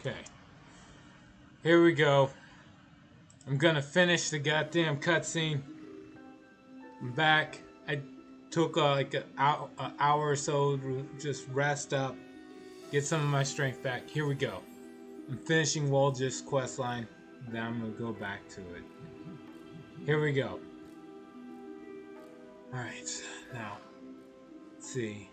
Okay, here we go. I'm gonna finish the goddamn cutscene. I'm back. I took like an hour or so to just rest up, get some of my strength back. Here we go. I'm finishing Woljif's quest line. Then I'm gonna go back to it. Here we go. Alright, now, let's see.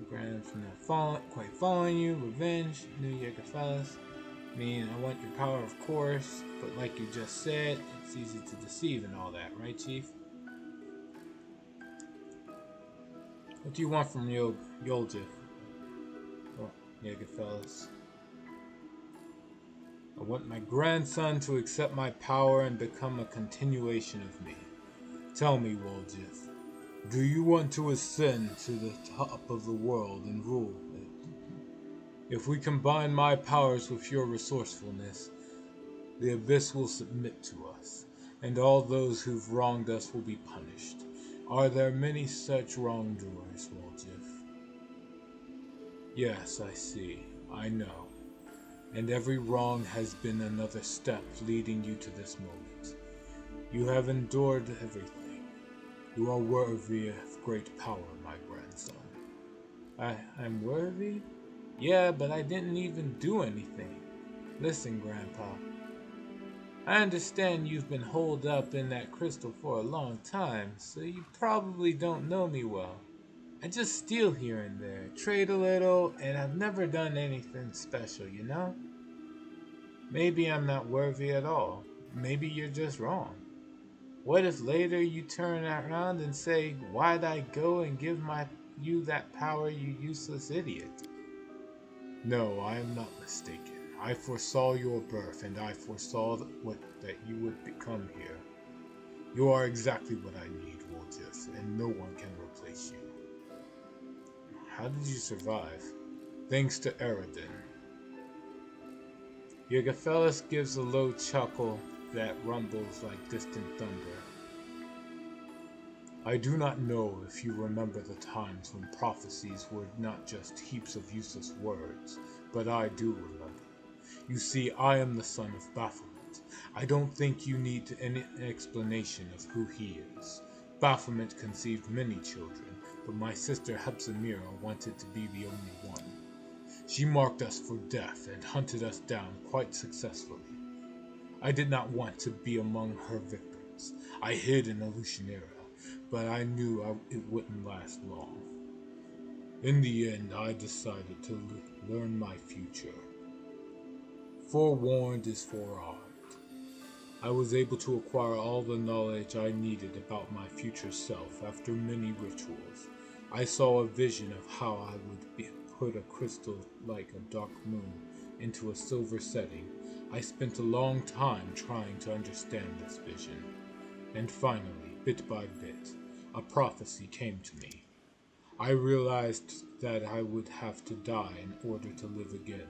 Granted from not quite following you. Revenge, New Jägerfellas. I mean, I want your power, of course, but like you just said, it's easy to deceive and all that, right, Chief? What do you want from Yoljif? Oh, Jägerfellas. I want my grandson to accept my power and become a continuation of me. Tell me, Woljif, do you want to ascend to the top of the world and rule it? If we combine my powers with your resourcefulness, the Abyss will submit to us, and all those who've wronged us will be punished. Are there many such wrongdoers, Woljif? Yes, I see. I know. And every wrong has been another step leading you to this moment. You have endured everything. You are worthy of great power, my grandson. I'm worthy? Yeah, but I didn't even do anything. Listen, Grandpa. I understand you've been holed up in that crystal for a long time, so you probably don't know me well. I just steal here and there, trade a little, and I've never done anything special, you know? Maybe I'm not worthy at all. Maybe you're just wrong. What if later you turn around and say, why'd I go and give you that power, you useless idiot? No, I am not mistaken. I foresaw your birth, and I foresaw that you would become here. You are exactly what I need, Woljif, and no one can replace you. How did you survive? Thanks to Eredin. Jägerfellas gives a low chuckle that rumbles like distant thunder. I do not know if you remember the times when prophecies were not just heaps of useless words, but I do remember. You see, I am the son of Baphomet. I don't think you need any explanation of who he is. Baphomet conceived many children, but my sister Hepzimira wanted to be the only one. She marked us for death and hunted us down quite successfully. I did not want to be among her victims. I hid in Alushanera, but I knew it wouldn't last long. In the end, I decided to learn my future. Forewarned is forearmed. I was able to acquire all the knowledge I needed about my future self after many rituals. I saw a vision of how I would put a crystal like a dark moon into a silver setting. I spent a long time trying to understand this vision. And finally, bit by bit, a prophecy came to me. I realized that I would have to die in order to live again.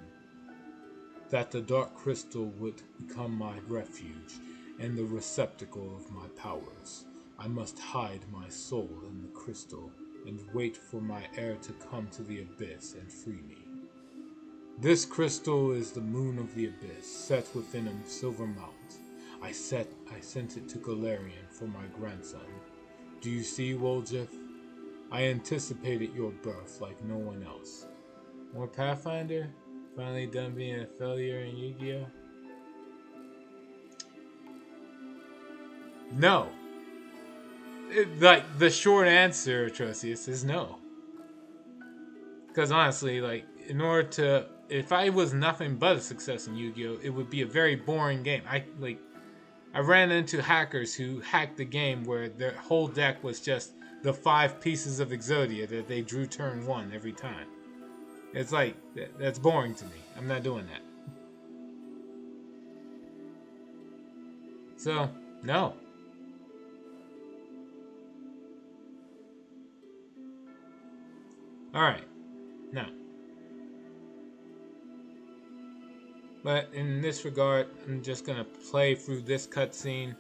That the dark crystal would become my refuge and the receptacle of my powers. I must hide my soul in the crystal and wait for my heir to come to the Abyss and free me. This crystal is the moon of the Abyss, set within a silver mount. I sent it to Galarian for my grandson. Do you see, Woljif? I anticipated your birth like no one else. More Pathfinder? Finally done being a failure in Yu-Gi-Oh? No. The short answer, Trocius, is no. Because honestly, in order to, if I was nothing but a success in Yu-Gi-Oh, it would be a very boring game. I ran into hackers who hacked the game where their whole deck was just the 5 pieces of Exodia that they drew turn 1 every time. It's that's boring to me. I'm not doing that. So, no. Alright. No. But in this regard, I'm just gonna play through this cutscene.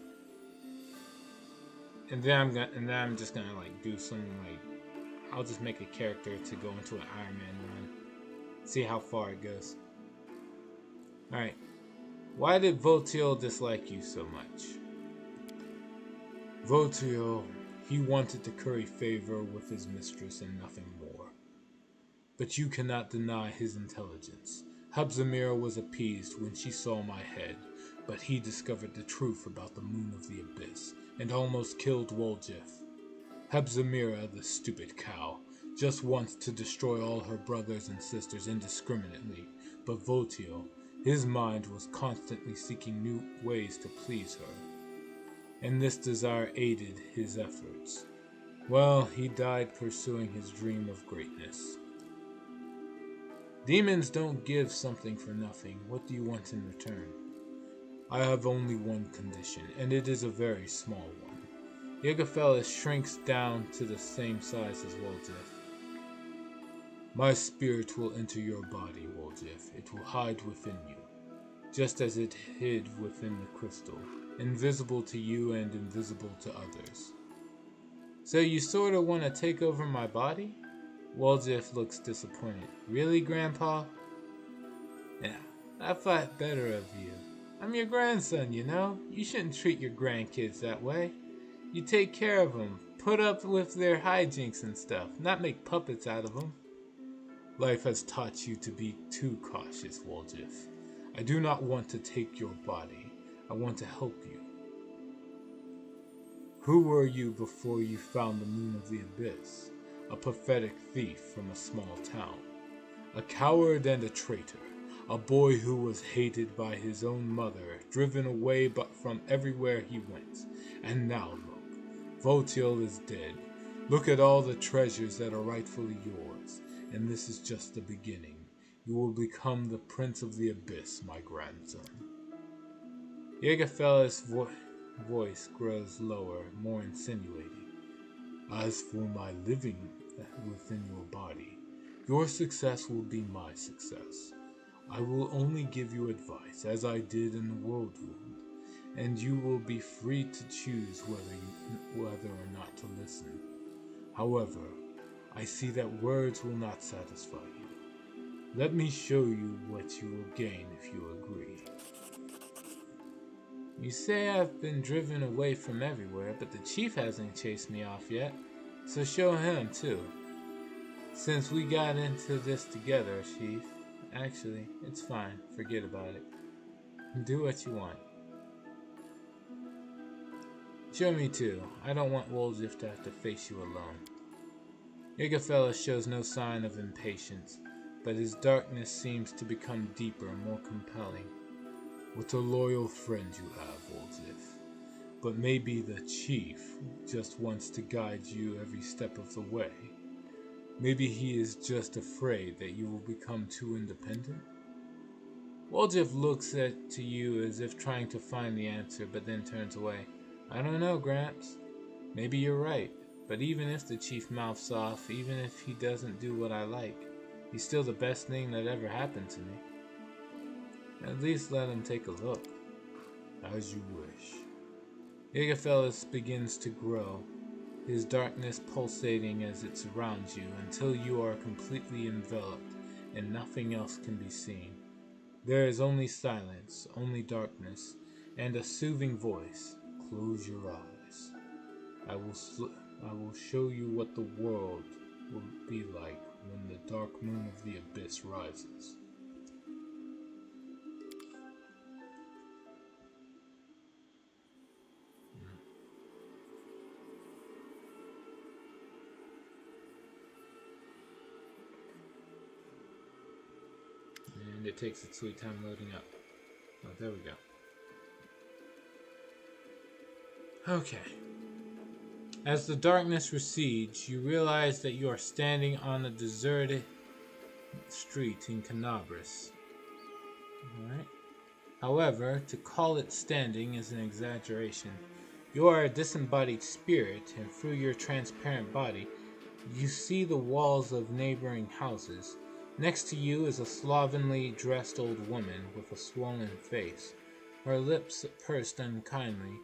And then I'm just gonna do some I'll just make a character to go into an Iron Man run. See how far it goes. Alright. Why did Votiel dislike you so much? Votiel, he wanted to curry favor with his mistress and nothing more. But you cannot deny his intelligence. Habzamira was appeased when she saw my head, but he discovered the truth about the Moon of the Abyss, and almost killed Woljif. Habzamira, the stupid cow, just wants to destroy all her brothers and sisters indiscriminately, but Votiel, his mind was constantly seeking new ways to please her, and this desire aided his efforts. Well, he died pursuing his dream of greatness. Demons don't give something for nothing. What do you want in return? I have only one condition, and it is a very small one. Jaegerfellas shrinks down to the same size as Woljif. My spirit will enter your body, Woljif. It will hide within you, just as it hid within the crystal, invisible to you and invisible to others. So you sorta want to take over my body? Woljif looks disappointed. Really, Grandpa? Yeah, I thought better of you. I'm your grandson, you know? You shouldn't treat your grandkids that way. You take care of them, put up with their hijinks and stuff, not make puppets out of them. Life has taught you to be too cautious, Woljif. I do not want to take your body. I want to help you. Who were you before you found the Moon of the Abyss? A pathetic thief from a small town. A coward and a traitor. A boy who was hated by his own mother, driven away but from everywhere he went. And now look, Votiel is dead. Look at all the treasures that are rightfully yours. And this is just the beginning. You will become the Prince of the Abyss, my grandson. Jaegerfellas' voice grows lower, more insinuating. As for my living within your body, your success will be my success. I will only give you advice, as I did in the World Wound, and you will be free to choose whether or not to listen. However, I see that words will not satisfy you. Let me show you what you will gain if you agree. You say I've been driven away from everywhere, but the chief hasn't chased me off yet, so show him too. Since we got into this together, Chief. Actually, it's fine. Forget about it. Do what you want. Show me too. I don't want Woljif to have to face you alone. Jaegerfellas shows no sign of impatience, but his darkness seems to become deeper, more compelling. What a loyal friend you have, Woljif. But maybe the chief just wants to guide you every step of the way. Maybe he is just afraid that you will become too independent. Woljif looks to you as if trying to find the answer, but then turns away. I don't know, Gramps. Maybe you're right, but even if the chief mouths off, even if he doesn't do what I like, he's still the best thing that ever happened to me. At least let him take a look. As you wish. Jaegerfellas begins to grow, his darkness pulsating as it surrounds you until you are completely enveloped and nothing else can be seen. There is only silence, only darkness, and a soothing voice. Close your eyes. I will show you what the world will be like when the dark moon of the abyss rises. And it takes its sweet time loading up. Oh, there we go. Okay. As the darkness recedes, you realize that you are standing on a deserted street in Canabris. Alright. However, to call it standing is an exaggeration. You are a disembodied spirit, and through your transparent body, you see the walls of neighboring houses. Next to you is a slovenly dressed old woman with a swollen face, her lips pursed unkindly.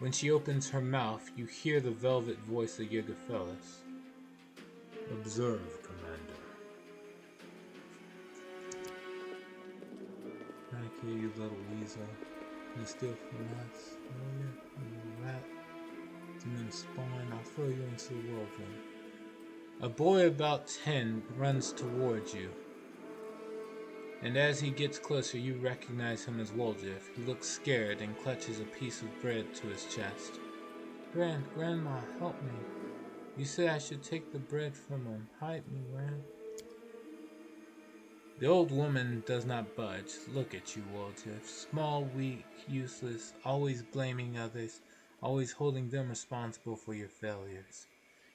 When she opens her mouth, you hear the velvet voice of Jaegerfellas. Observe, Commander. here, you little weasel. You steal from rats, will you? You rat. Demon spawn, I'll throw you into the whirlwind. A boy about 10 runs towards you, and as he gets closer, you recognize him as Woljif. He looks scared and clutches a piece of bread to his chest. Grandma, help me. You said I should take the bread from him. Hide me, Gran. The old woman does not budge. Look at you, Woljif. Small, weak, useless, always blaming others, always holding them responsible for your failures.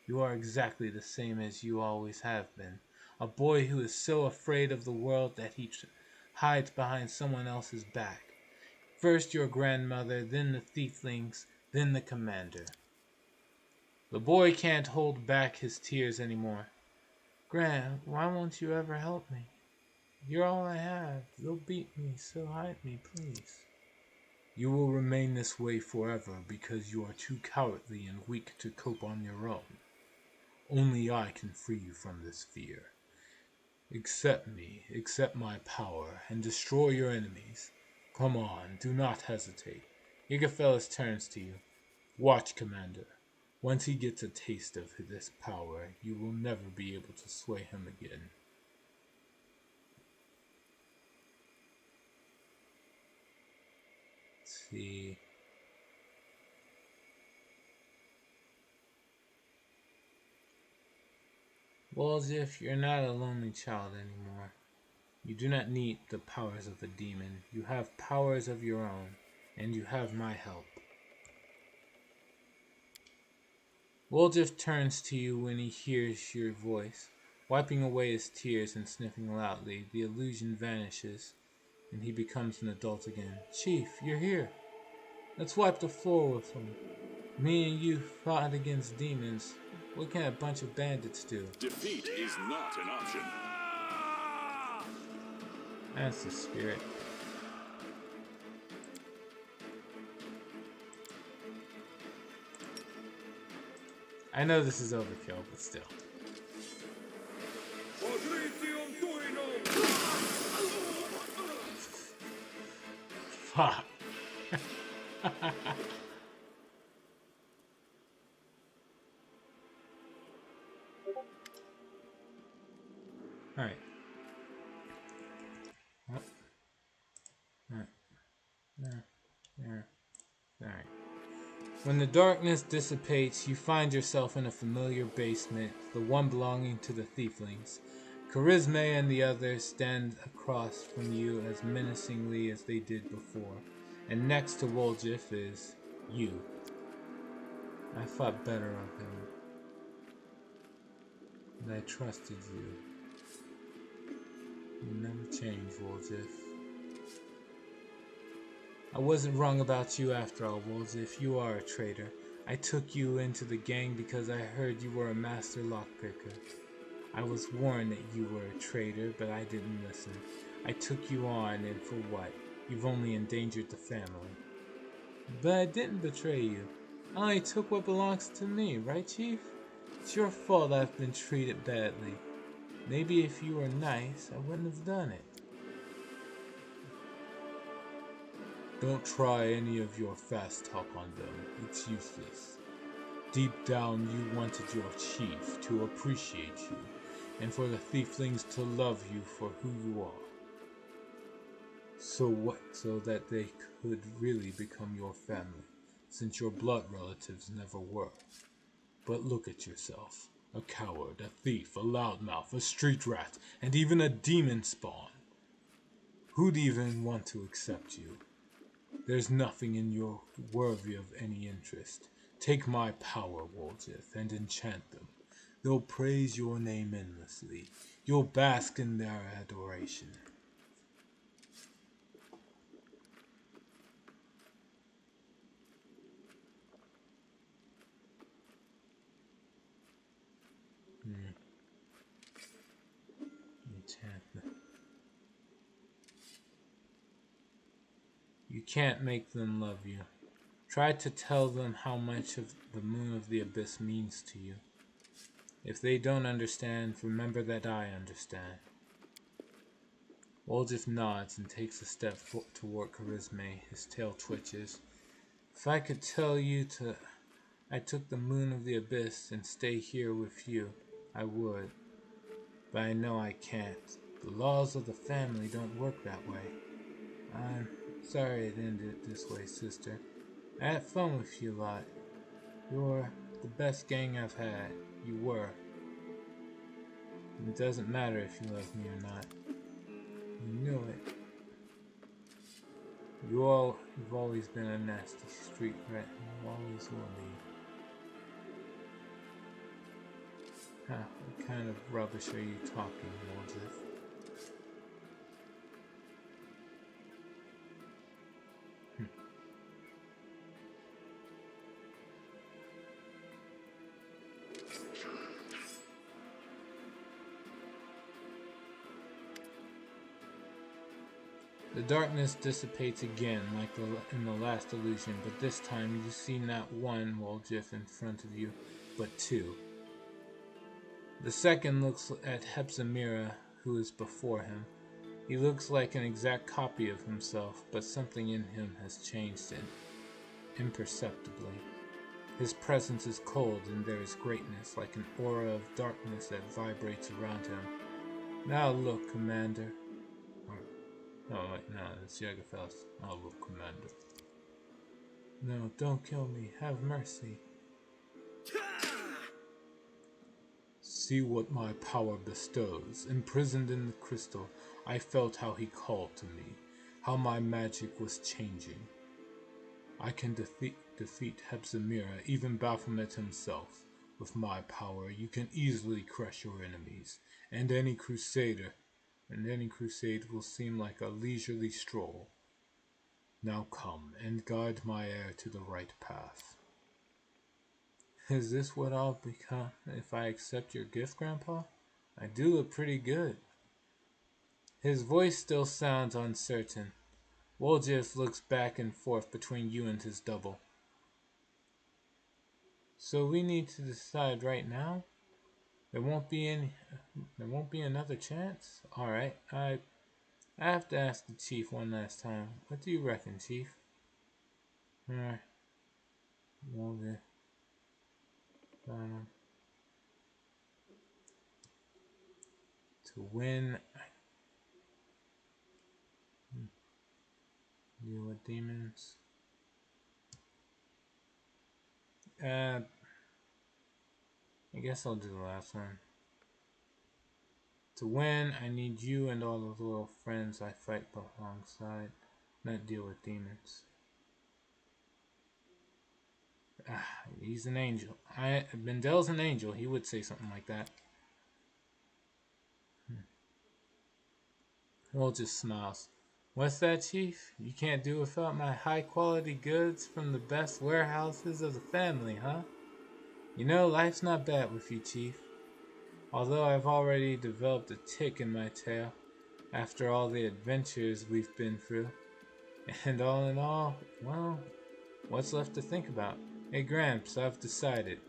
You are exactly the same as you always have been. A boy who is so afraid of the world that he hides behind someone else's back. First your grandmother, then the thieflings, then the commander. The boy can't hold back his tears anymore. Gran, why won't you ever help me? You're all I have. They'll beat me, so hide me, please. You will remain this way forever because you are too cowardly and weak to cope on your own. Only I can free you from this fear. Accept me, accept my power, and destroy your enemies. Come on, do not hesitate. Yggdrasil turns to you. Watch, Commander. Once he gets a taste of this power, you will never be able to sway him again. Let's see. Woljif, you're not a lonely child anymore. You do not need the powers of a demon. You have powers of your own, and you have my help. Woljif turns to you when he hears your voice. Wiping away his tears and sniffing loudly, the illusion vanishes, and he becomes an adult again. Chief, you're here. Let's wipe the floor with him. Me and you fought against demons. What can a bunch of bandits do? Defeat is not an option. That's the spirit. I know this is overkill, but still. Fuck. Alright. Alright. When the darkness dissipates, you find yourself in a familiar basement, the one belonging to the Thieflings. Charisma and the others stand across from you as menacingly as they did before, and next to Woljif is you. I thought better of him, and I trusted you. You never change, Woljif. I wasn't wrong about you after all, Woljif. You are a traitor. I took you into the gang because I heard you were a master lockpicker. I was warned that you were a traitor, but I didn't listen. I took you on, and for what? You've only endangered the family. But I didn't betray you. I only took what belongs to me, right, Chief? It's your fault I've been treated badly. Maybe if you were nice, I wouldn't have done it. Don't try any of your fast talk on them. It's useless. Deep down, you wanted your chief to appreciate you, and for the Thieflings to love you for who you are. So that they could really become your family, since your blood relatives never were. But look at yourself. A coward, a thief, a loudmouth, a street rat, and even a demon spawn. Who'd even want to accept you? There's nothing in you worthy of any interest. Take my power, Woljif, and enchant them. They'll praise your name endlessly. You'll bask in their adoration. Enchantment. You can't make them love you. Try to tell them how much of the Moon of the Abyss means to you. If they don't understand, remember that I understand. Woljif nods and takes a step toward Charisme. His tail twitches. If I could tell you I took the moon of the abyss and stay here with you, I would. But I know I can't. The laws of the family don't work that way. I'm sorry it ended this way, sister. I had fun with you a lot. You're the best gang I've had. You were. It doesn't matter if you love me or not. You knew it. You've always been a nasty street rat, and you always will be. Huh, what kind of rubbish are you talking, Woljif? The darkness dissipates again, like in the last illusion, but this time you see not one Woljif in front of you, but two. The second looks at Hepzimira, who is before him. He looks like an exact copy of himself, but something in him has changed imperceptibly. His presence is cold, and there is greatness, like an aura of darkness that vibrates around him. Now look, Commander. No, wait, no, it's Jägerfeld. Now look, Commander. No, don't kill me. Have mercy. See what my power bestows. Imprisoned in the crystal, I felt how he called to me, how my magic was changing. I can defeat Hepzimira, even Baphomet himself. With my power, you can easily crush your enemies, and any crusade will seem like a leisurely stroll. Now come, and guide my heir to the right path. Is this what I'll become if I accept your gift, Grandpa? I do look pretty good. His voice still sounds uncertain. Woljif looks back and forth between you and his double. So we need to decide right now? There won't be another chance? Alright, I have to ask the chief one last time. What do you reckon, Chief? Alright. Woljif. To win, deal with demons. I guess I'll do the last one. To win, I need you and all the little friends I fight alongside, not deal with demons. He's an angel. Bendel's an angel. He would say something like that. Will just smiles. What's that, Chief? You can't do without my high-quality goods from the best warehouses of the family, huh? You know, life's not bad with you, Chief. Although I've already developed a tick in my tail after all the adventures we've been through. And all in all, well, what's left to think about? Hey, Gramps, I've decided.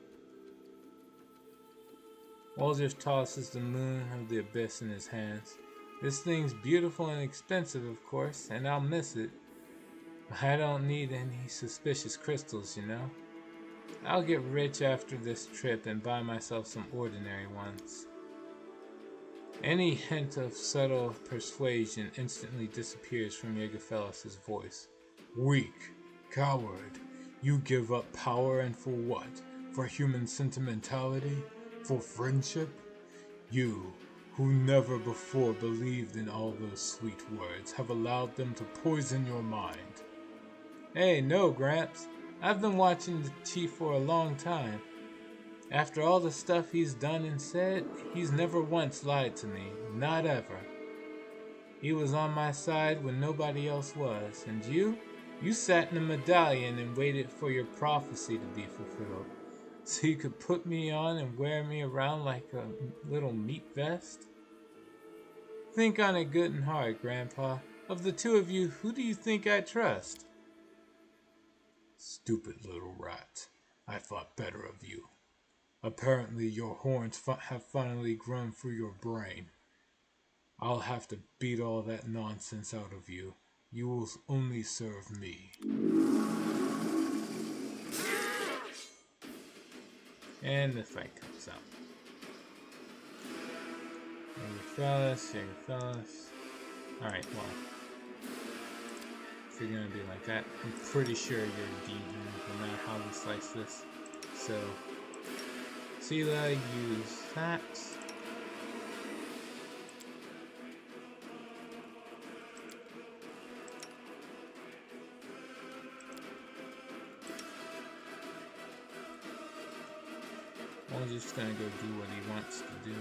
Woljif tosses the moon of the abyss in his hands. This thing's beautiful and expensive, of course, and I'll miss it. But I don't need any suspicious crystals, you know. I'll get rich after this trip and buy myself some ordinary ones. Any hint of subtle persuasion instantly disappears from Jägerfelis' voice. Weak, coward, you give up power, and for what? For human sentimentality? For friendship? You, who never before believed in all those sweet words, have allowed them to poison your mind. Hey, no, Gramps. I've been watching the Chief for a long time. After all the stuff he's done and said, he's never once lied to me. Not ever. He was on my side when nobody else was. And you? You sat in a medallion and waited for your prophecy to be fulfilled. So you could put me on and wear me around like a little meat vest? Think on it good and hard, Grandpa. Of the two of you, who do you think I trust? Stupid little rat. I thought better of you. Apparently your horns have finally grown through your brain. I'll have to beat all that nonsense out of you. You will only serve me. And the fight comes out. Here you fellas, here you fellas. Alright, well. If you're gonna be like that, I'm pretty sure you're a demon, no matter how we slice this. So, Sela, use that. I'm just gonna go do what he wants to do.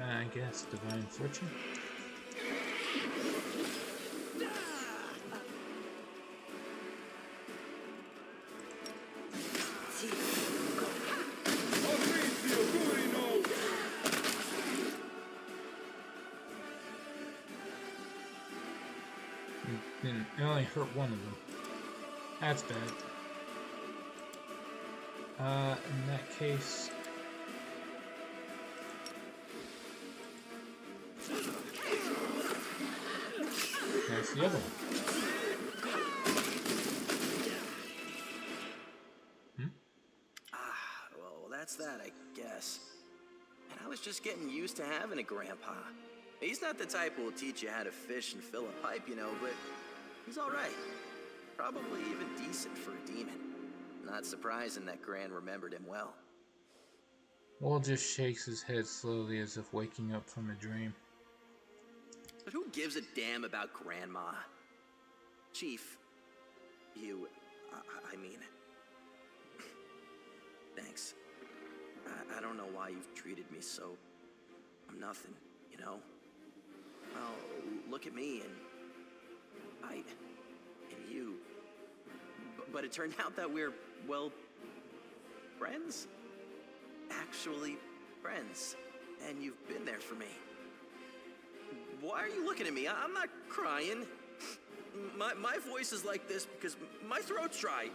I guess Divine Fortune. It only hurt one of them. That's bad. In that case... That's the other one. Well, that's that, I guess. And I was just getting used to having a grandpa. He's not the type who will teach you how to fish and fill a pipe, you know, but he's all right. Probably even decent for a demon. Not surprising that Gran remembered him well. Wall just shakes his head slowly as if waking up from a dream. But who gives a damn about Grandma? Chief, you, I mean, thanks. I don't know why you've treated me so, I'm nothing, you know? Well, look at me and you. But it turned out that we're, well, friends? Actually, friends. And you've been there for me. Why are you looking at me? I'm not crying. My voice is like this because my throat's dry.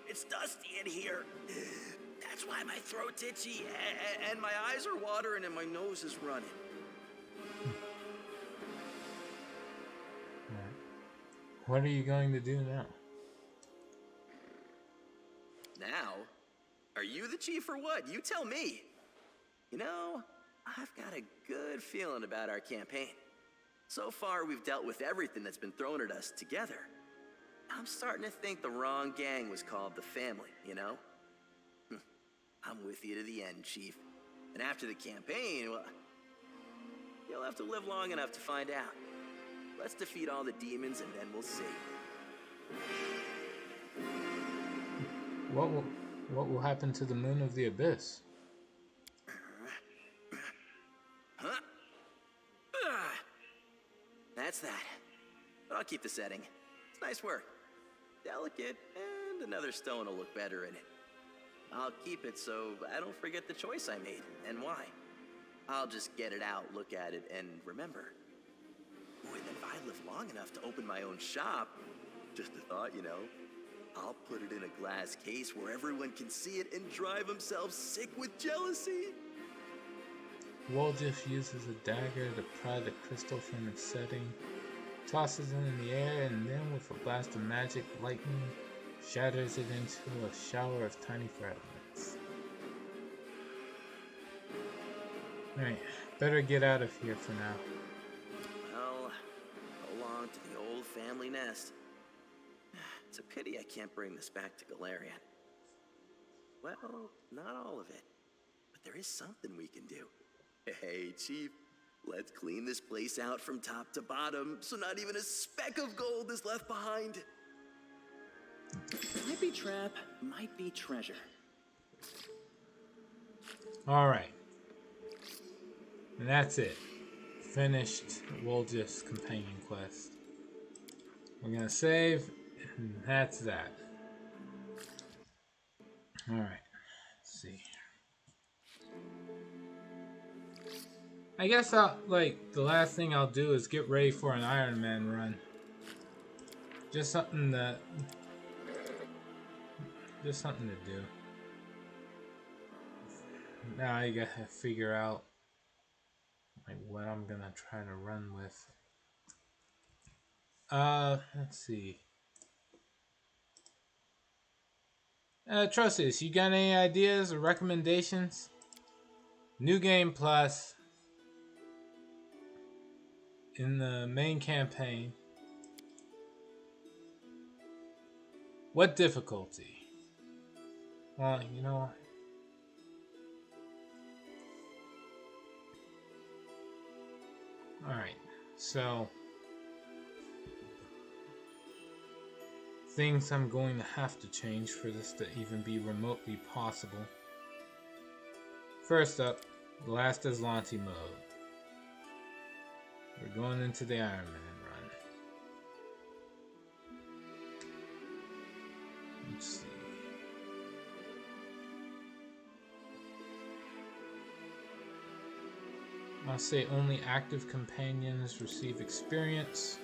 It's dusty in here. That's why my throat's itchy, and my eyes are watering, and my nose is running. What are you going to do now? Now? Are you the chief or what? You tell me. You know, I've got a good feeling about our campaign. So far, we've dealt with everything that's been thrown at us together. I'm starting to think the wrong gang was called the Family, you know? I'm with you to the end, Chief. And after the campaign, well, you'll have to live long enough to find out. Let's defeat all the demons and then we'll see. What will happen to the Moon of the Abyss? Huh? That's that. But I'll keep the setting. It's nice work. Delicate, and another stone will look better in it. I'll keep it so I don't forget the choice I made, and why. I'll just get it out, look at it, and remember. Boy, then if I live long enough to open my own shop, just a thought, you know, I'll put it in a glass case where everyone can see it and drive themselves sick with jealousy. Woljif uses a dagger to pry the crystal from its setting, tosses it in the air, and then with a blast of magic lightning, shatters it into a shower of tiny fragments. Alright, better get out of here for now. Well, go along to the old family nest. It's a pity I can't bring this back to Galarian. Well, not all of it, but there is something we can do. Hey, Chief, let's clean this place out from top to bottom so not even a speck of gold is left behind. Might be trap, might be treasure. Alright. And that's it. Finished Woljif's companion quest. We're gonna save, and that's that. Alright. Let's see. I guess I'll, like, the last thing I'll do is get ready for an Iron Man run. Just something to do. Now I gotta figure out like what I'm gonna try to run with. Let's see. Trustius, you got any ideas or recommendations? New Game Plus in the main campaign. What difficulty? Well, you know. Alright, so things I'm going to have to change for this to even be remotely possible. First up, Last Aslanti mode. We're going into the Iron Man run. Let's see. I'll say only active companions receive experience.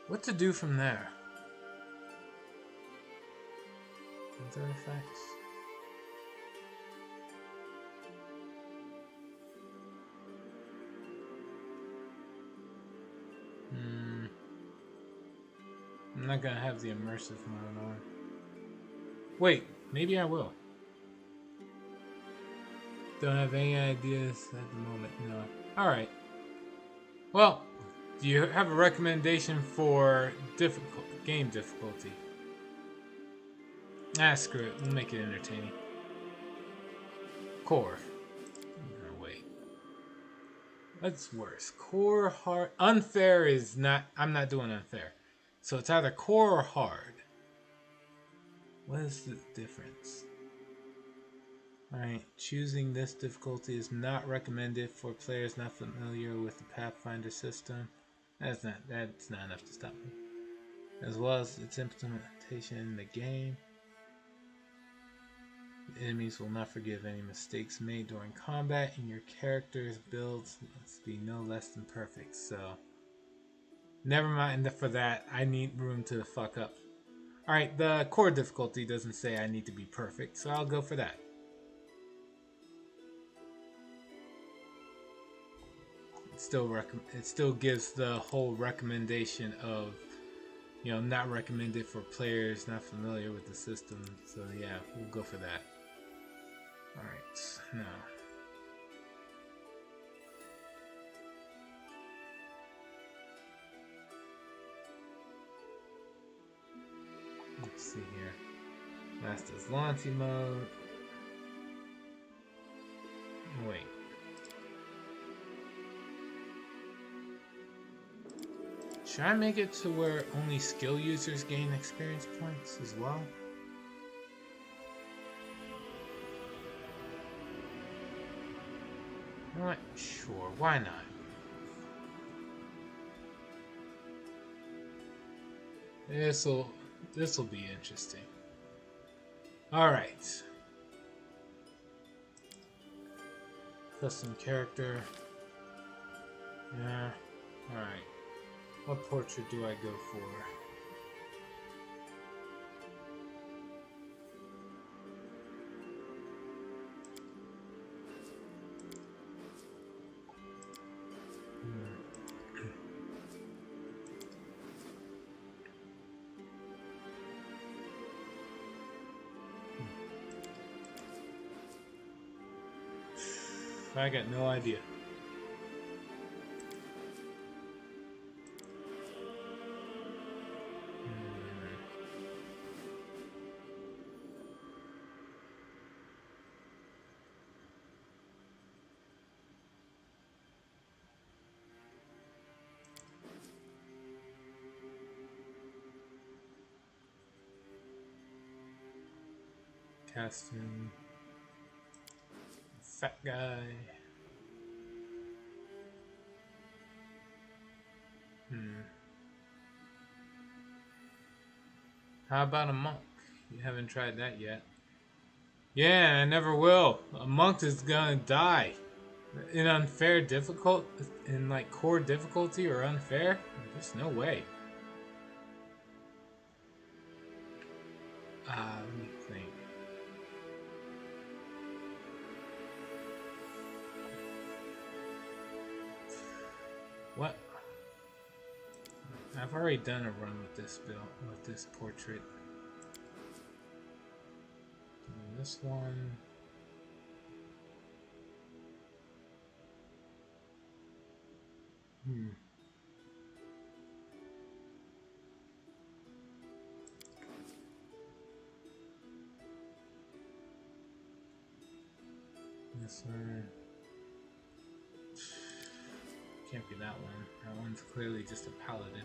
What to do from there? Other effects? I'm not gonna have the immersive mode on. Wait, maybe I will. Don't have any ideas at the moment, no. Alright. Well, do you have a recommendation for game difficulty? Ah, screw it. We'll make it entertaining. Core. No, wait. What's worse? Core, hard... Unfair is not... I'm not doing unfair. So it's either core or hard. What is the difference? Alright, choosing this difficulty is not recommended for players not familiar with the Pathfinder system. That's not enough to stop me. As well as its implementation in the game. The enemies will not forgive any mistakes made during combat, and your character's builds must be no less than perfect, so... Never mind for that, I need room to fuck up. Alright, the core difficulty doesn't say I need to be perfect, so I'll go for that. It still gives the whole recommendation of, you know, not recommended for players not familiar with the system. So yeah, we'll go for that. Alright, now. Let's see here. Last Aslanti mode. Wait. Should I make it to where only skill users gain experience points as well? You know what? Sure, why not? This'll be interesting. Alright. Custom character. Yeah. Alright. What portrait do I go for? I got no idea. casting. Fat guy. How about a monk? You haven't tried that yet. Yeah, I never will. A monk is gonna die. In unfair difficult, in like core difficulty or unfair? There's no way. Let me think. What? I've already done a run with this build, with this portrait. And this one. This one. Can't be that one. That one's clearly just a paladin.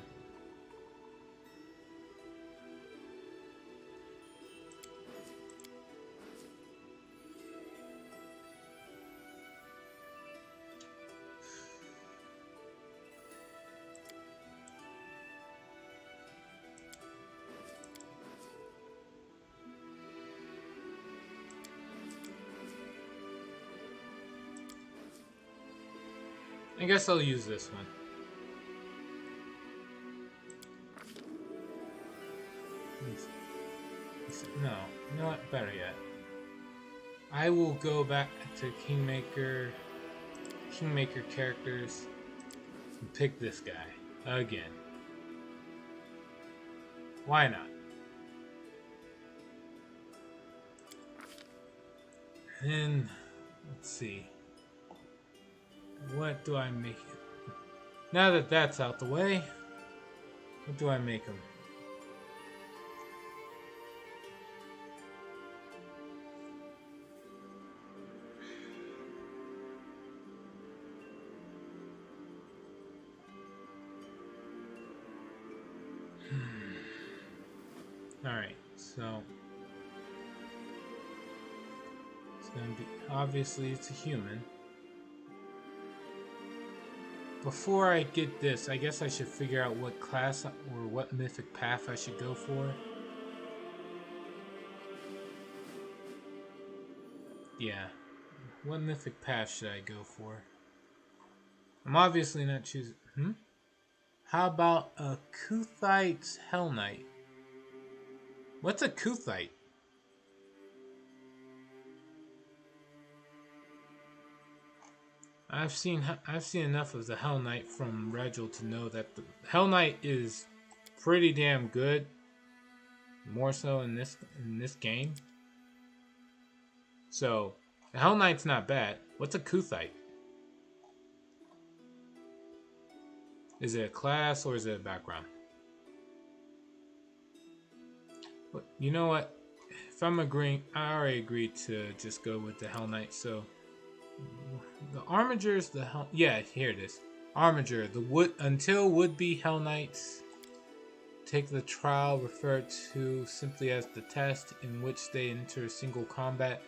I guess I'll use this one. No, you know what? Better yet. I will go back to Kingmaker characters and pick this guy again. Why not? And let's see. What do I make him? Now that that's out the way, what do I make him? Alright, so it's gonna be, obviously it's a human. Before I get this, I guess I should figure out what class or what mythic path I should go for. Yeah. What mythic path should I go for? I'm obviously not choosing... How about a Kuthite Hell Knight? What's a Kuthite? I've seen enough of the Hell Knight from Regil to know that the Hell Knight is pretty damn good. More so in this game. So the Hell Knight's not bad. What's a Kuthite? Is it a class or is it a background? But you know what? If I'm agreeing, I already agreed to just go with the Hell Knight. So the Armigers, the Hell... Yeah, here it is. Armiger, until would-be Hell Knights take the trial referred to simply as the test, in which they enter single combat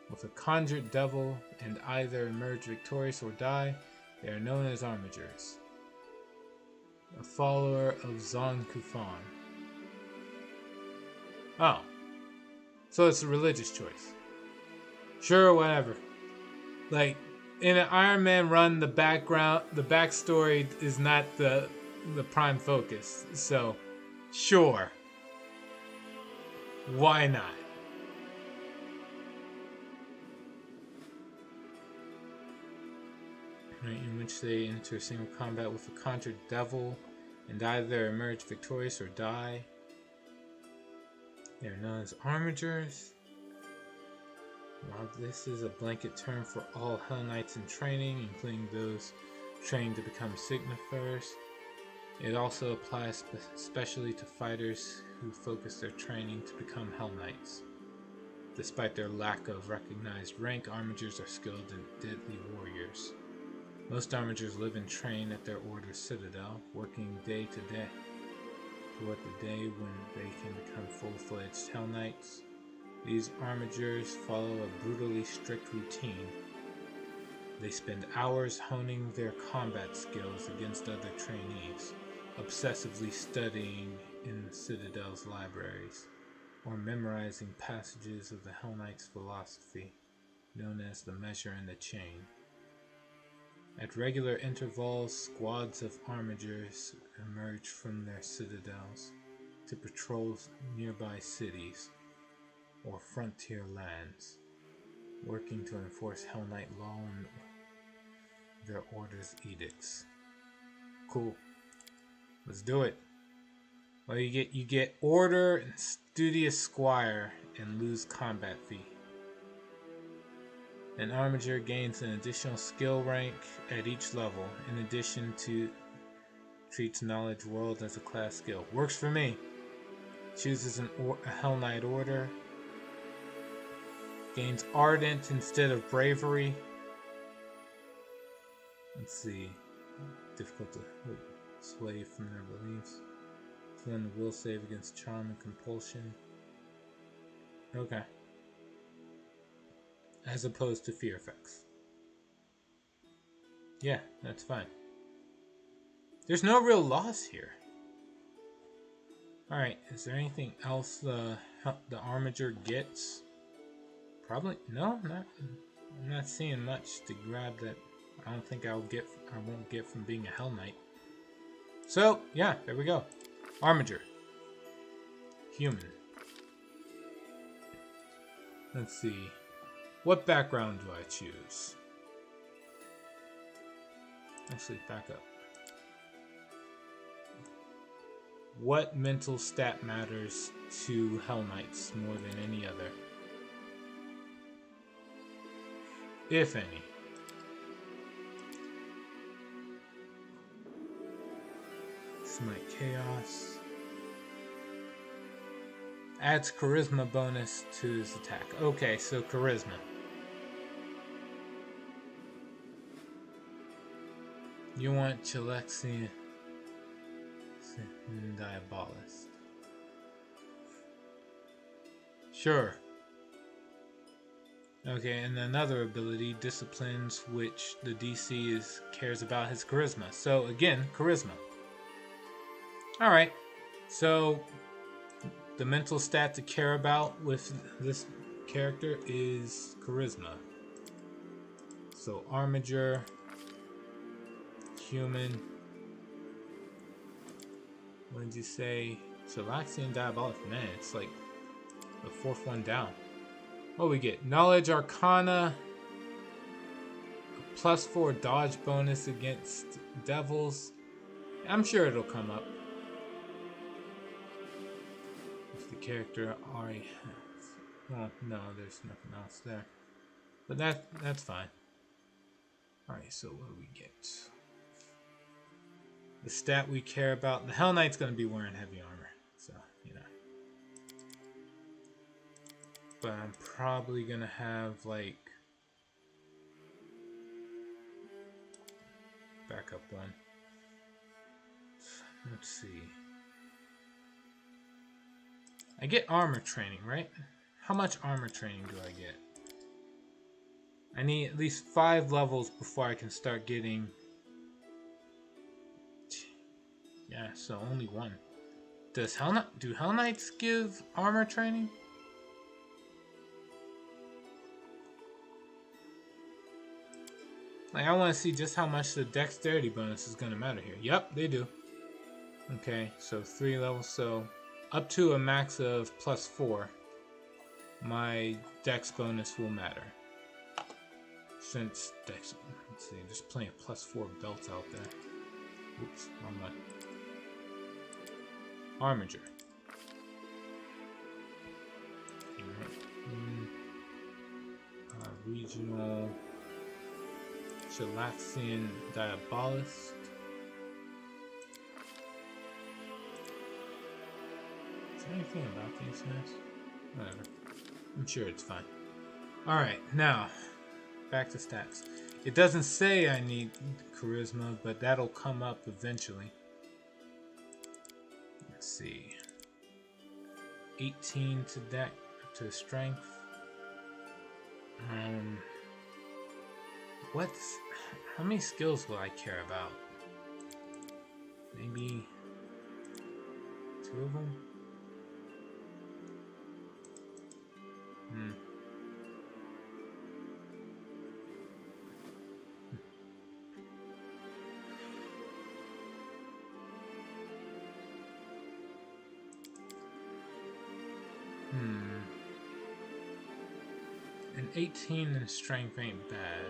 with a conjured devil and either emerge victorious or die. They are known as Armigers. A follower of Zon Kufan. Oh. So it's a religious choice. Sure, whatever. Like, in an Iron Man run, the backstory is not the prime focus. So, sure. Why not? Right, in which they enter single combat with a conjured devil and either emerge victorious or die. They're known as Armigers. While this is a blanket term for all Hell Knights in training, including those trained to become Signifers, it also applies especially to fighters who focus their training to become Hell Knights. Despite their lack of recognized rank, Armigers are skilled and deadly warriors. Most Armigers live and train at their order's citadel, working day to day toward the day when they can become full-fledged Hell Knights. These armigers follow a brutally strict routine. They spend hours honing their combat skills against other trainees, obsessively studying in the Citadel's libraries, or memorizing passages of the Hell Knight's philosophy, known as the Measure and the Chain. At regular intervals, squads of armigers emerge from their citadels to patrol nearby cities or frontier lands, working to enforce Hell Knight law and their order's edicts. Cool. Let's do it. Well, you get order and studious squire and lose combat fee. An armiger gains an additional skill rank at each level, in addition to treats knowledge world as a class skill. Works for me. Chooses a Hell Knight order. Gains ardent instead of bravery. Let's see. Difficult to sway from their beliefs. Then the will save against charm and compulsion. Okay. As opposed to fear effects. Yeah, that's fine. There's no real loss here. Alright, is there anything else the armiger gets? Probably no, I'm not seeing much to grab that I don't think I won't get from being a Hell Knight. So, yeah, there we go. Armiger. Human. Let's see. What background do I choose? Actually, back up. What mental stat matters to Hell Knights more than any other? If any. Smite Chaos. Adds charisma bonus to his attack. Okay, so charisma. You want Chalexian Diabolist. Sure. Okay, and another ability, Disciplines, which the DC cares about his charisma. So again, charisma. Alright, so the mental stat to care about with this character is charisma. So armiger, human. What did you say? Chalaxian Diabolist. Man, it's like the fourth one down. What do we get? Knowledge Arcana. A +4 dodge bonus against devils. I'm sure it'll come up. If the character already has. Well, no, there's nothing else there. But that's fine. Alright, so what do we get? The stat we care about. The Hell Knight's going to be wearing heavy armor. So, you know. But I'm probably going to have, like... backup one. Let's see. I get armor training, right? How much armor training do I get? I need at least 5 levels before I can start getting... Yeah, so only 1. Do Hell Knights give armor training? Like, I want to see just how much the dexterity bonus is going to matter here. Yep, they do. Okay, so 3 levels, so up to a max of +4, my dex bonus will matter. Since dex, let's see, there's plenty of +4 belts out there. Oops, wrong one. Armiger. Regional Chalaxian Diabolist. Is there anything about these guys? Whatever. I'm sure it's fine. Alright, now, back to stats. It doesn't say I need charisma, but that'll come up eventually. Let's see. 18 to to his strength. How many skills will I care about? Maybe 2 of them? An 18 in strength ain't bad.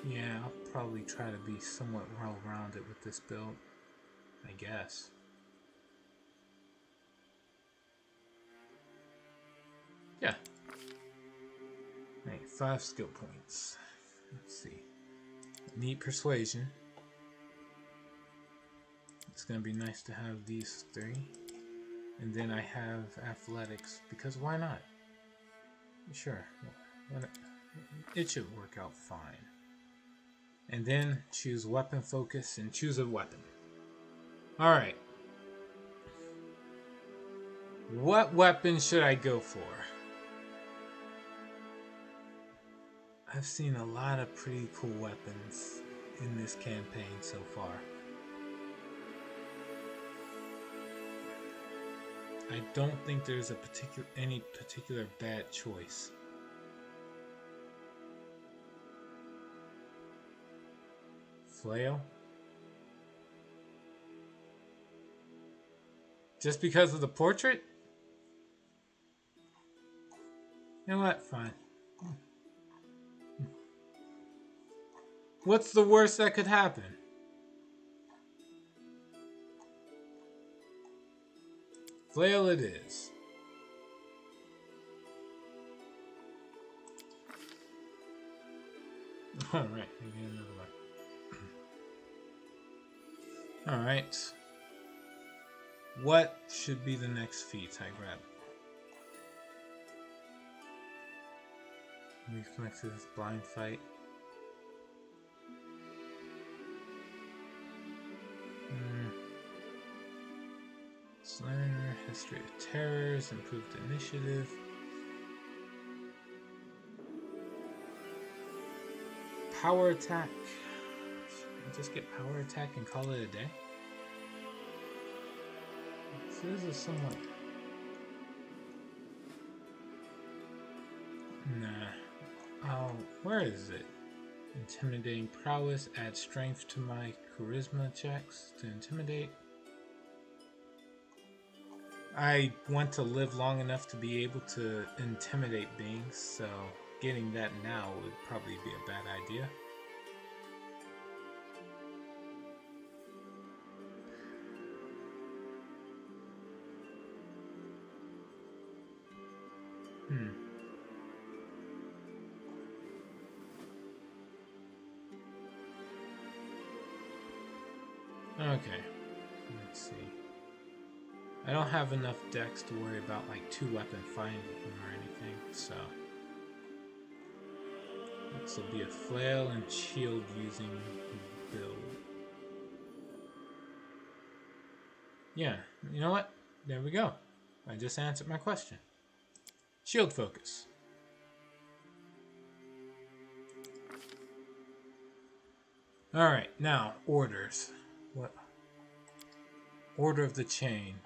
Yeah, I'll probably try to be somewhat well-rounded with this build, I guess. Yeah. Alright, 5 skill points. Let's see. Need persuasion. It's gonna be nice to have these 3. And then I have athletics, because why not? Sure. It should work out fine. And then choose weapon focus and choose a weapon. Alright. What weapon should I go for? I've seen a lot of pretty cool weapons in this campaign so far. I don't think there's any particular bad choice. Flail? Just because of the portrait? You know what? Fine. What's the worst that could happen? Flail it is. Alright, I get another one. Alright. What should be the next feat I grab? Reconnect to this blind fight. Learner, history of terrors, improved initiative. Power attack. Just get power attack and call it a day. So this is somewhat. Nah. Oh, where is it? Intimidating prowess. Add strength to my charisma checks to intimidate. I want to live long enough to be able to intimidate beings, so getting that now would probably be a bad idea. Okay, let's see. I don't have enough dex to worry about like 2 weapon finding or anything, so this will be a flail and shield using build. Yeah, you know what? There we go. I just answered my question. Shield focus. Alright, now orders. What? Order of the Chain.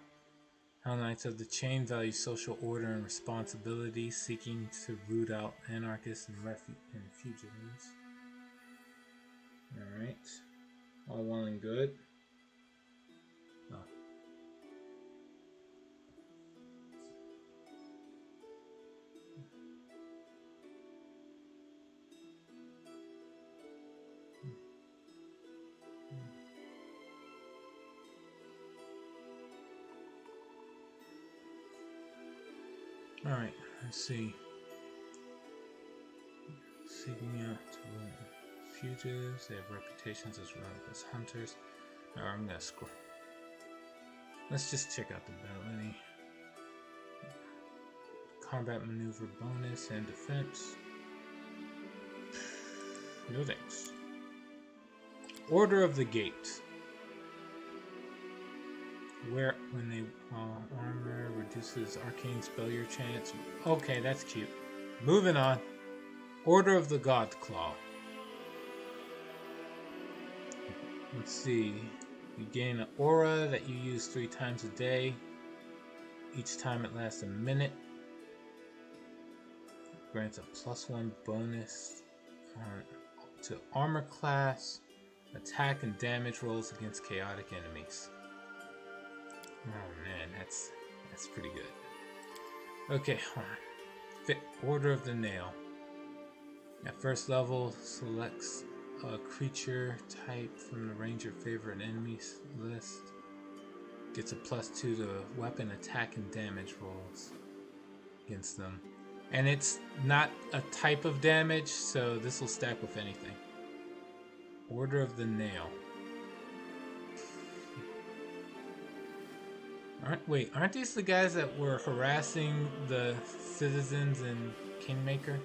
Hell Knights of the Chain value social order and responsibility, seeking to root out anarchists and fugitives. Alright. All well and good. Oh. Alright, let's see. Seeking out to fugitives, they have reputations as relentless hunters. Alright, I'm gonna score. Let's just check out the ability. Combat maneuver bonus and defense. No thanks. Order of the Gate. Where when they armor reduces arcane spell your chance. Okay, that's cute. Moving on. Order of the God Claw. Let's see. You gain an aura that you use 3 times a day. Each time it lasts a minute. Grants a +1 bonus to armor class, attack, and damage rolls against chaotic enemies. Oh man, that's pretty good. Okay, hold on. Fit Order of the Nail. At first level, selects a creature type from the Ranger favorite enemies list. Gets a +2 to weapon attack and damage rolls against them. And it's not a type of damage, so this will stack with anything. Order of the Nail. Aren't these the guys that were harassing the citizens in Kingmaker?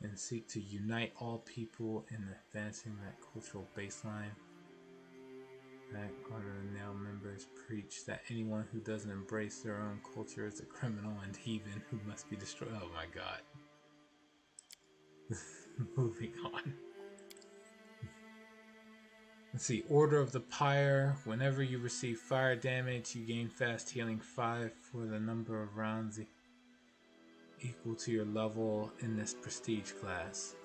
And seek to unite all people in advancing that cultural baseline. That Order of the Nail members preach that anyone who doesn't embrace their own culture is a criminal and heathen who must be destroyed. Oh my god. Moving on. Let's see. Order of the Pyre. Whenever you receive fire damage, you gain fast healing 5 for the number of rounds equal to your level in this prestige class.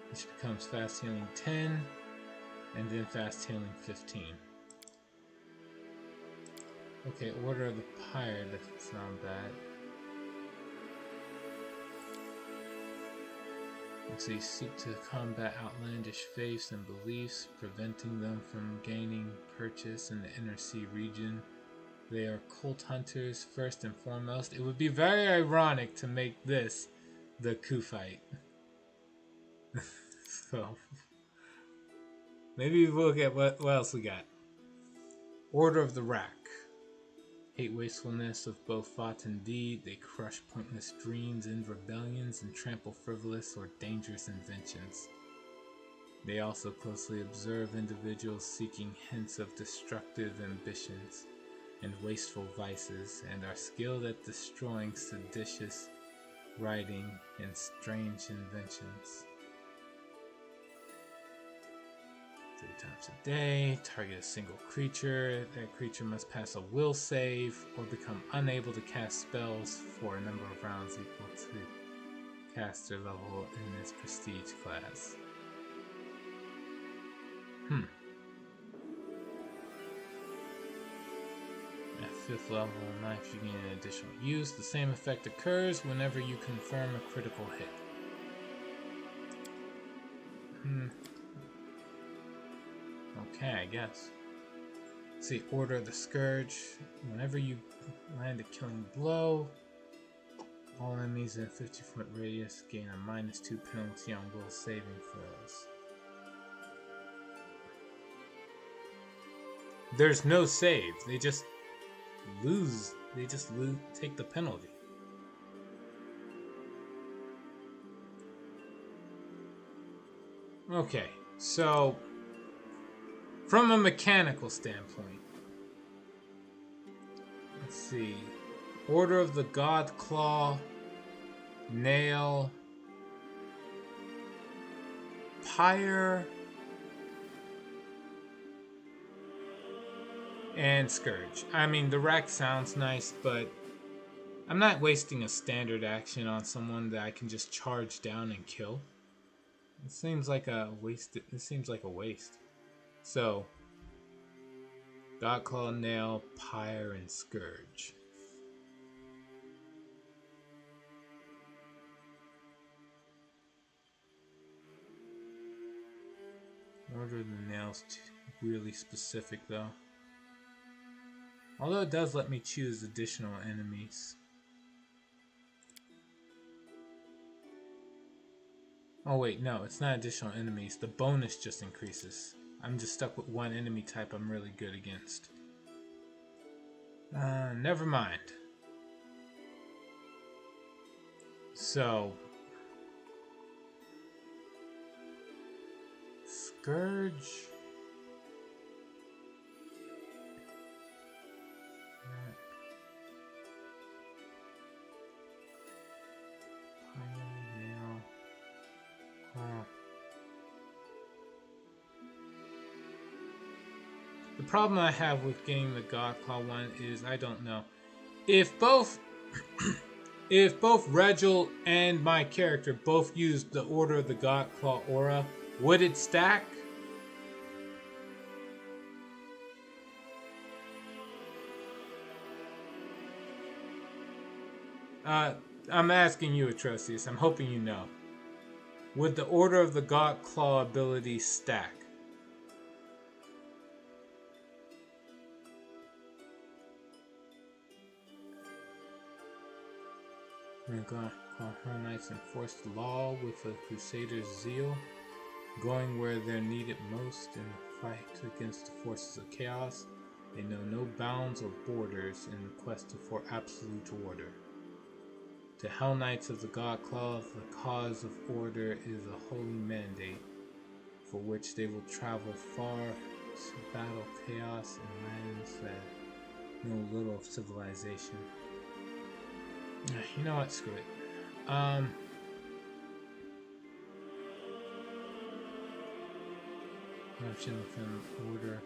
Which becomes fast healing 10 and then fast healing 15. Okay, Order of the Pyre doesn't sound bad. Let's see, seek to combat outlandish faiths and beliefs, preventing them from gaining purchase in the Inner Sea region. They are cult hunters first and foremost. It would be very ironic to make this the Kuthite. So, maybe we'll look at what else we got. Order of the Rack. Hate wastefulness of both thought and deed. They crush pointless dreams and rebellions and trample frivolous or dangerous inventions. They also closely observe individuals seeking hints of destructive ambitions and wasteful vices, and are skilled at destroying seditious writing and strange inventions. 3 times a day, target a single creature. That creature must pass a will save or become unable to cast spells for a number of rounds equal to caster level in this prestige class. At 5th level knife, you gain an additional use. The same effect occurs whenever you confirm a critical hit. Okay, I guess. Let's see, Order of the Scourge. Whenever you land a killing blow, all enemies in a 50-foot radius gain a -2 penalty on will saving throws. There's no save. They just lose. Take the penalty. Okay, so from a mechanical standpoint, let's see. Order of the God Claw, Nail, Pyre, and Scourge. I mean, the rack sounds nice, but I'm not wasting a standard action on someone that I can just charge down and kill. It seems like a waste. So, Godclaw, Nail, Pyre, and Scourge. Order of the Nail's really specific though. Although it does let me choose additional enemies. Oh wait, no, it's not additional enemies. The bonus just increases. I'm just stuck with one enemy type I'm really good against. Never mind. So, Scourge. The problem I have with getting the Godclaw one is I don't know if both if both Regil and my character both used the Order of the Godclaw aura, would it stack? I'm asking you, Atrocious. I'm hoping you know. Would the Order of the Godclaw ability stack? God, Hell Knights enforce the law with a crusader's zeal, going where they're needed most in the fight against the forces of chaos. They know no bounds or borders in the quest for absolute order. To Hell Knights of the Godclaw, the cause of order is a holy mandate, for which they will travel far to battle chaos in lands that know little of civilization. You know what? Screw it. Mention within order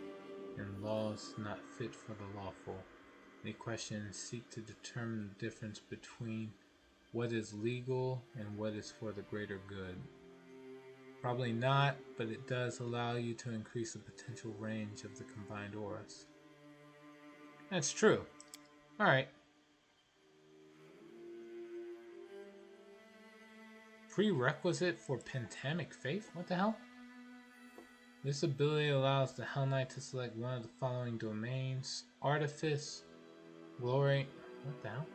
and laws not fit for the lawful. They question and seek to determine the difference between what is legal and what is for the greater good. Probably not, but it does allow you to increase the potential range of the combined auras. That's true. Alright. Prerequisite for Pentamic Faith? What the hell? This ability allows the Hell Knight to select one of the following domains: Artifice, Glory. What the hell?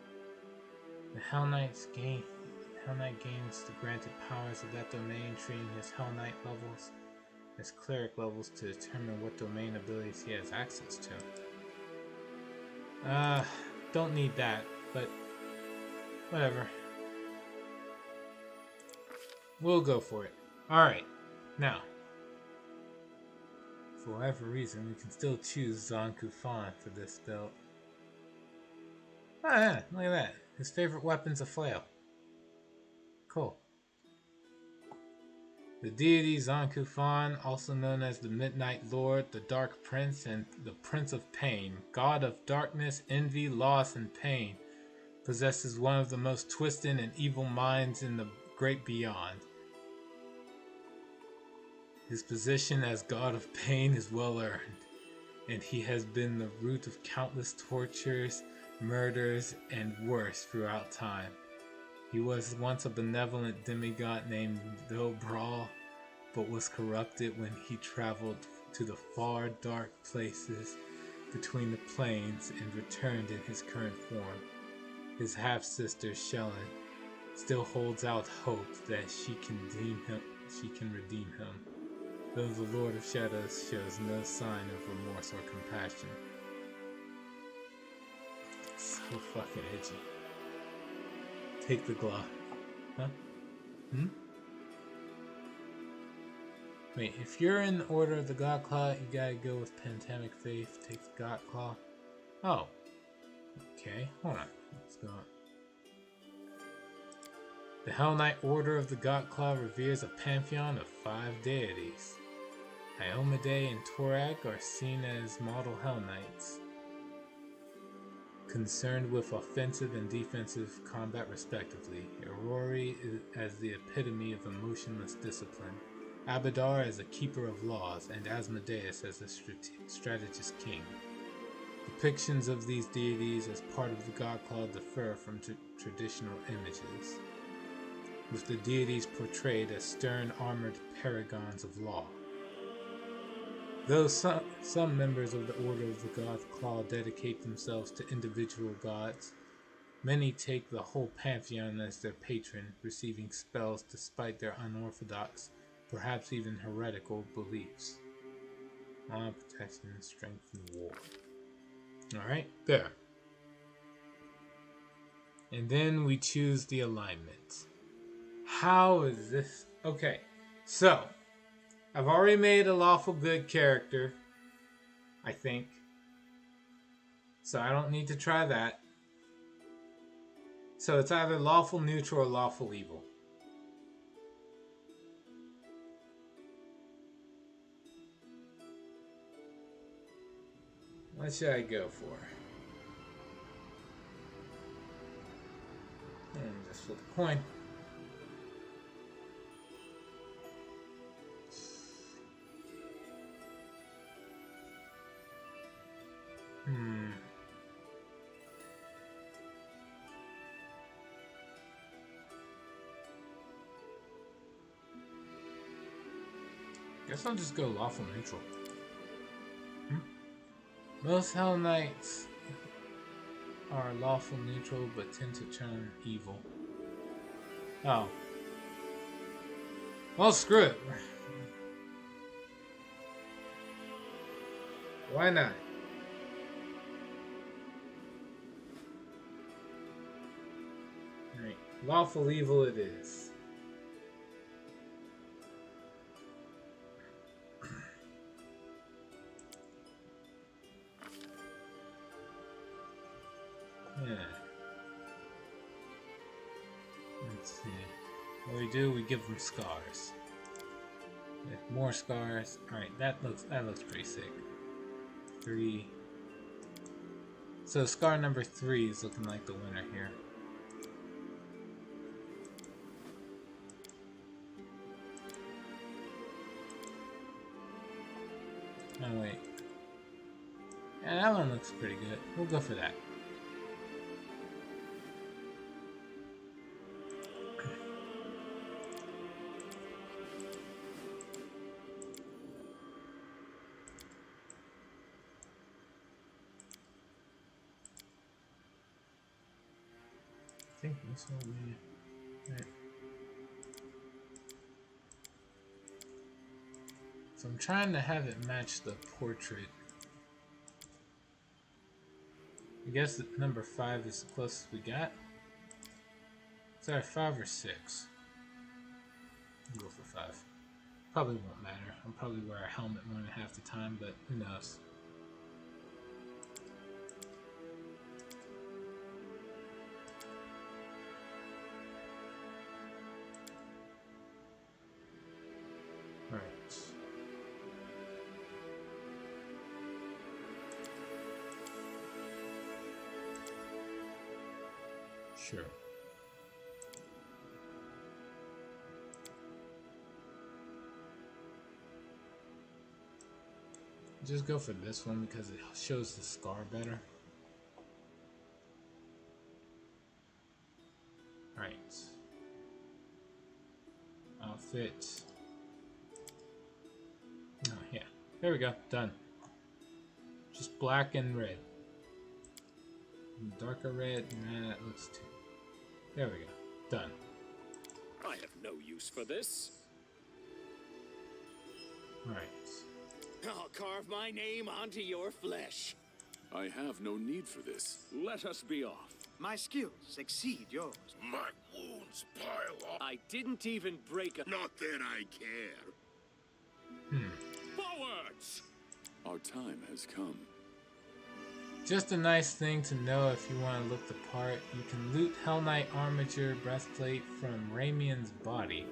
The Hell Knight gains the granted powers of that domain, treating his Hell Knight levels as cleric levels to determine what domain abilities he has access to. Don't need that, but whatever. We'll go for it. Alright, now, for whatever reason, we can still choose Zanku Fan for this build. Oh yeah, look at that. His favorite weapon's a flail. Cool. The deity Zanku Fan, also known as the Midnight Lord, the Dark Prince, and the Prince of Pain, god of darkness, envy, loss, and pain, possesses one of the most twisted and evil minds in the great beyond. His position as god of pain is well earned, and he has been the root of countless tortures, murders, and worse throughout time. He was once a benevolent demigod named Dobral, but was corrupted when he traveled to the far dark places between the planes and returned in his current form. His half-sister Shellen still holds out hope that she can redeem him, though the Lord of Shadows shows no sign of remorse or compassion. So fucking edgy. Take the Glock. Huh? Wait, if you're in the Order of the Godclaw, you gotta go with Pentamic Faith. Take the Godclaw. Oh. Okay, hold on. Let's go on. The Hell Knight Order of the Godclaw reveres a pantheon of 5 deities. Iomedae and Torag are seen as model Hell Knights, concerned with offensive and defensive combat respectively. Aurori as the epitome of emotionless discipline, Abadar as a keeper of laws, and Asmodeus as a strategist king. Depictions of these deities as part of the Godclaw differ from traditional images, with the deities portrayed as stern armored paragons of law. Though some members of the Order of the Godclaw dedicate themselves to individual gods, many take the whole pantheon as their patron, receiving spells despite their unorthodox, perhaps even heretical beliefs. Protection, strength, and war. Alright, there. And then we choose the alignment. How is this? Okay, so I've already made a lawful good character, I think. So I don't need to try that. So it's either lawful neutral or lawful evil. What should I go for? And just flip a coin. Guess I'll just go lawful neutral. Most Hell Knights are lawful neutral but tend to turn evil. Oh. Well, screw it. Why not? Alright, lawful evil it is. Yeah. Let's see. What we do, we give them scars. More scars. Alright, that looks pretty sick. 3. So scar number 3 is looking like the winner here. Oh wait. Yeah, that one looks pretty good. We'll go for that. I think this will be right. So I'm trying to have it match the portrait. I guess that number 5 is the closest we got. Sorry, 5 or 6. I'll go for 5. Probably won't matter. I'll probably wear a helmet more than half the time, but who knows. Alright. Sure. Just go for this one because it shows the scar better. Alright. Outfit. Oh, yeah. There we go. Done. Just black and red. Darker red. Nah, that looks too. There we go. Done. I have no use for this. Alright. I'll carve my name onto your flesh. I have no need for this. Let us be off. My skills exceed yours. My wounds pile up. I didn't even break a... Not that I care. Forwards! Our time has come. Just a nice thing to know if you want to look the part. You can loot Hell Knight Armature breastplate from Ramian's body.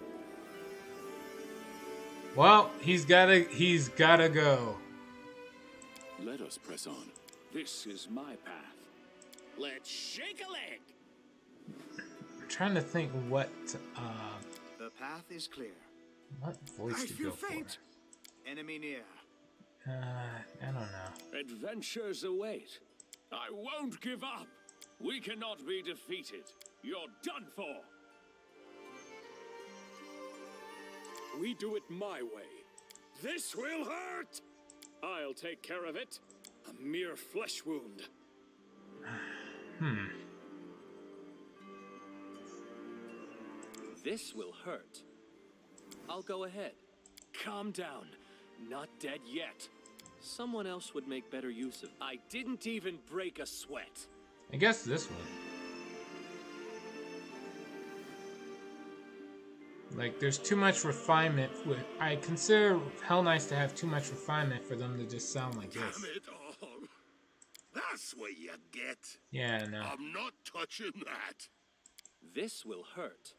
Well, he's gotta go. Let us press on. This is my path. Let's shake a leg. I'm trying to think what The path is clear. voice I to feel go faint. Enemy near. for. I don't know. Adventures await. I won't give up. We cannot be defeated. You're done for. We do it my way. This will hurt. I'll take care of it. A mere flesh wound. This will hurt. I'll go ahead. Calm down. Not dead yet. Someone else would make better use of... I didn't even break a sweat. I guess this one. Like, there's too much refinement. I consider Hell Knights to have too much refinement for them to just sound like Damn this. it all. That's what you get. Yeah, no. I'm not touching that. This will hurt.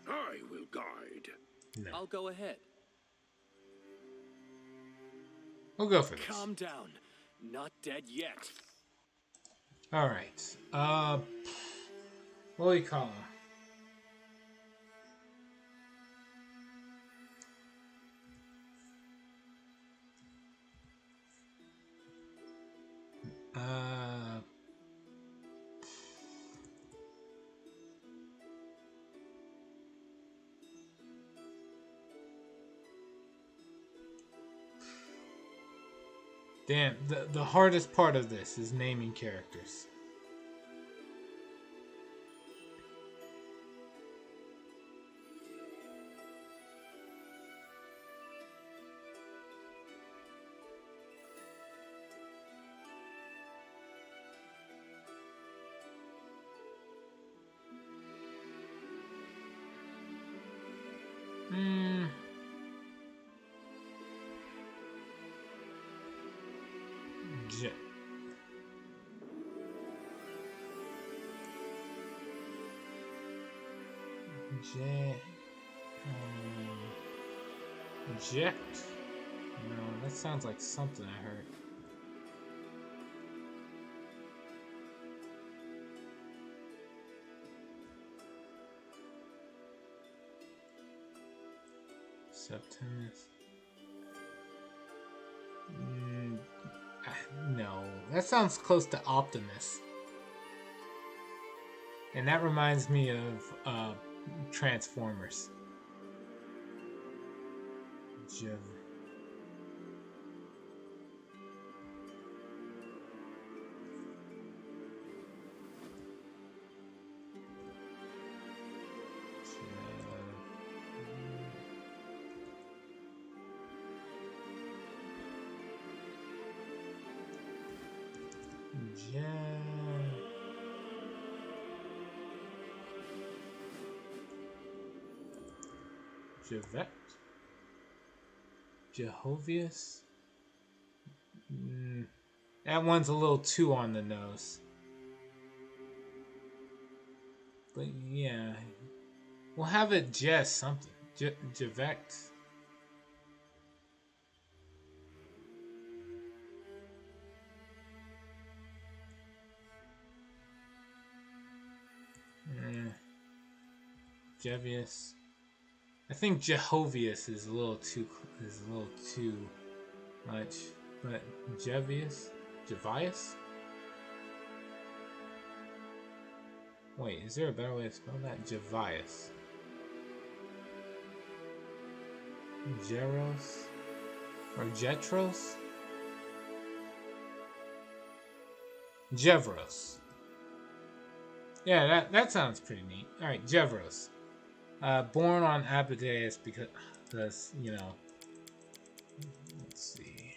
I will guide. No. I'll go ahead. We'll go for this. Calm down. Not dead yet. Alright. What do you call him? Damn, the hardest part of this is naming characters. Eject? No, that sounds like something I heard. Septimus. No, that sounds close to Optimus. And that reminds me of Transformers. Javette? Jehovius? That one's a little too on the nose. But yeah. We'll have it Jess something. Javette. Jevius. I think Jehovius is a little too much, but Jevius? Wait, is there a better way to spell that? Jevius. Jeros? Or Jetros? Jevros. Yeah, that sounds pretty neat. Alright, Jevros. Born on Abydos because, you know, let's see.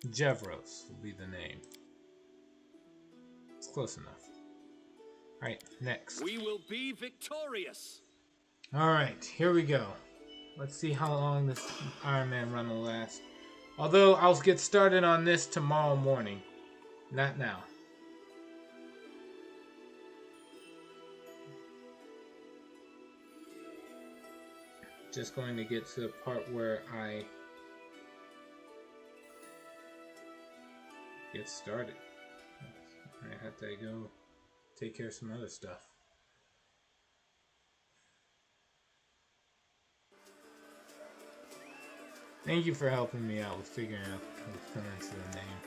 Jevros will be the name. It's close enough. Alright, next. We will be victorious. Alright, here we go. Let's see how long this Iron Man run will last. Although, I'll get started on this tomorrow morning. Not now. Just going to get to the part where I get started. I have to go take care of some other stuff. Thank you for helping me out with figuring out the pronounce the name.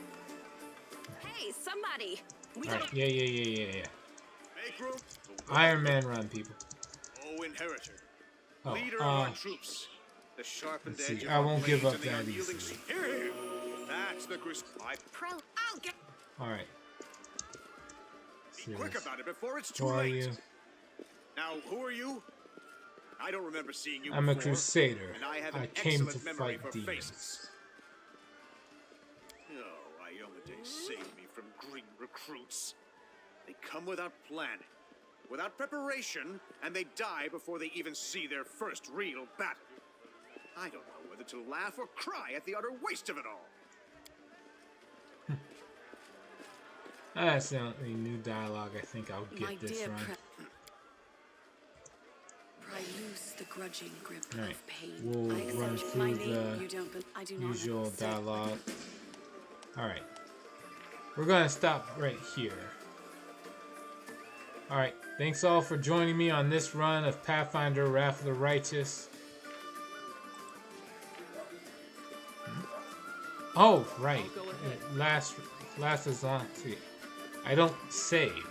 Hey, somebody! Alright, yeah. Make room. Iron Man run, people. Oh, inheritor. Oh, Leader of our troops. The sharpened let's edge see. of I our won't give blades up and the that unyielding easily. Here, here. That's the grist. I'll get. Alright. Be quick about it before it's too Who are late. you? Now, who are you? I don't remember seeing you I'm a before, crusader. and I have I an came to excellent memory fight for demons. faces. Oh, Iomedae saved me from green recruits. They come without planning, without preparation, and they die before they even see their first real battle. I don't know whether to laugh or cry at the utter waste of it all. That's the only new dialogue I think I'll get My this dear run. Pry loose the grudging grip Alright, of pain. we'll I accept run my through name. the You don't, but I do not usual accept- dialogue. Alright. We're gonna stop right here. Alright, thanks all for joining me on this run of Pathfinder Wrath of the Righteous. Oh, right. Last is on. See, I don't save.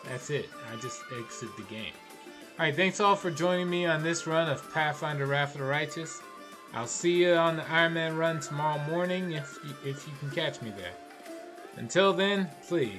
That's it. I just exit the game. Alright, thanks all for joining me on this run of Pathfinder Wrath of the Righteous. I'll see you on the Iron Man run tomorrow morning if you can catch me there. Until then, please,